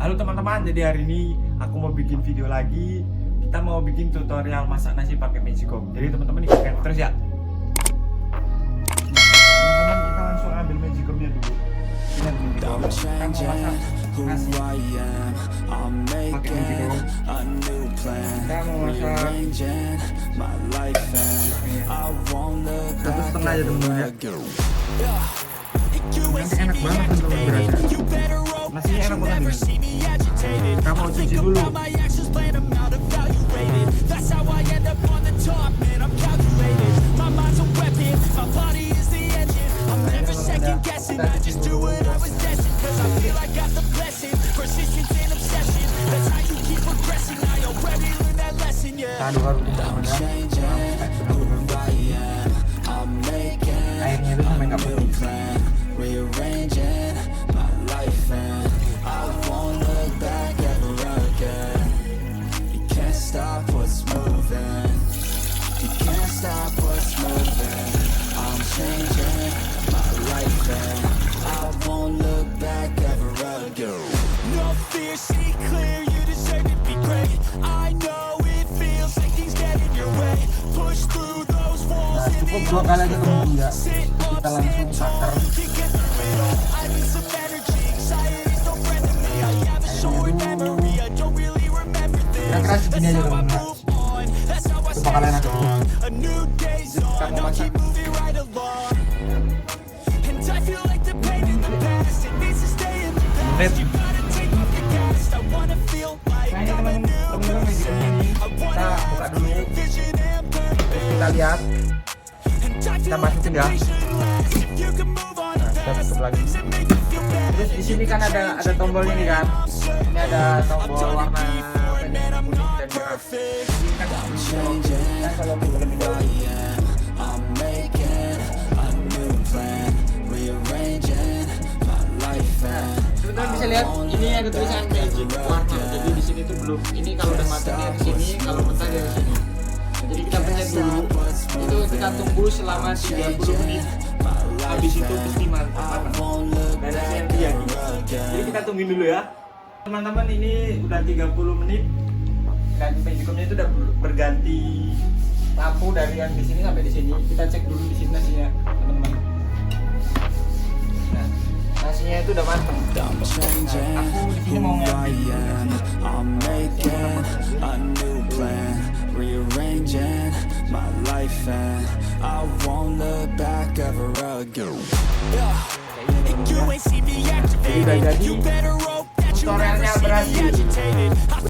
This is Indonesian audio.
Halo teman-teman, jadi hari ini aku mau bikin video lagi. Kita mau bikin tutorial masak nasi pakai magiccom. Jadi teman-teman ikutin terus ya. Nah, teman-teman kita langsung ambil magiccomnya dulu. Kita mau masak nasi pakai magiccom. Kita mau masak 1,5 aja teman-teman ya. Nanti enak banget teman-teman berasa. Nasinya enak banget nih. Kita mau cuci dulu. Aduk-aduk airnya itu sampai nggak putih. Cukup 2 kali aja teman-teman ya. Kita langsung takar. Kira-kira segini aja teman-teman. Coba kalian aduk. Kita mau masak. Nah ini teman-teman ini kita buka dulu. Terus kita lihat. Kita masukin ya. Nah, kita tutup lagi. Terus di sini kan ada tombol ini kan. Ini ada tombol warna putih dan merah. Ini kan kalau lebih jauh. Teman-teman bisa lihat ini ada tulisan magic warna. Jadi di sini tuh belum. Ini kalau udah matangnya di sini, kalau mentah di sini. Jadi kita pencet dulu, itu kita tunggu selama 30 menit. Habis itu pasti matang. Dan hasilnya dia. Jadi kita tungguin dulu ya. Teman-teman ini udah 30 menit dan magicomnya itu udah berganti lampu dari yang di sini sampai di sini. Kita cek dulu di sini nasinya, teman-teman. Nah, nasinya itu udah matang. Nah, aku di sini mau ngambil. Rearranging my life and I won't look back ever again. Jadi udah jadi, tutorialnya berhasil.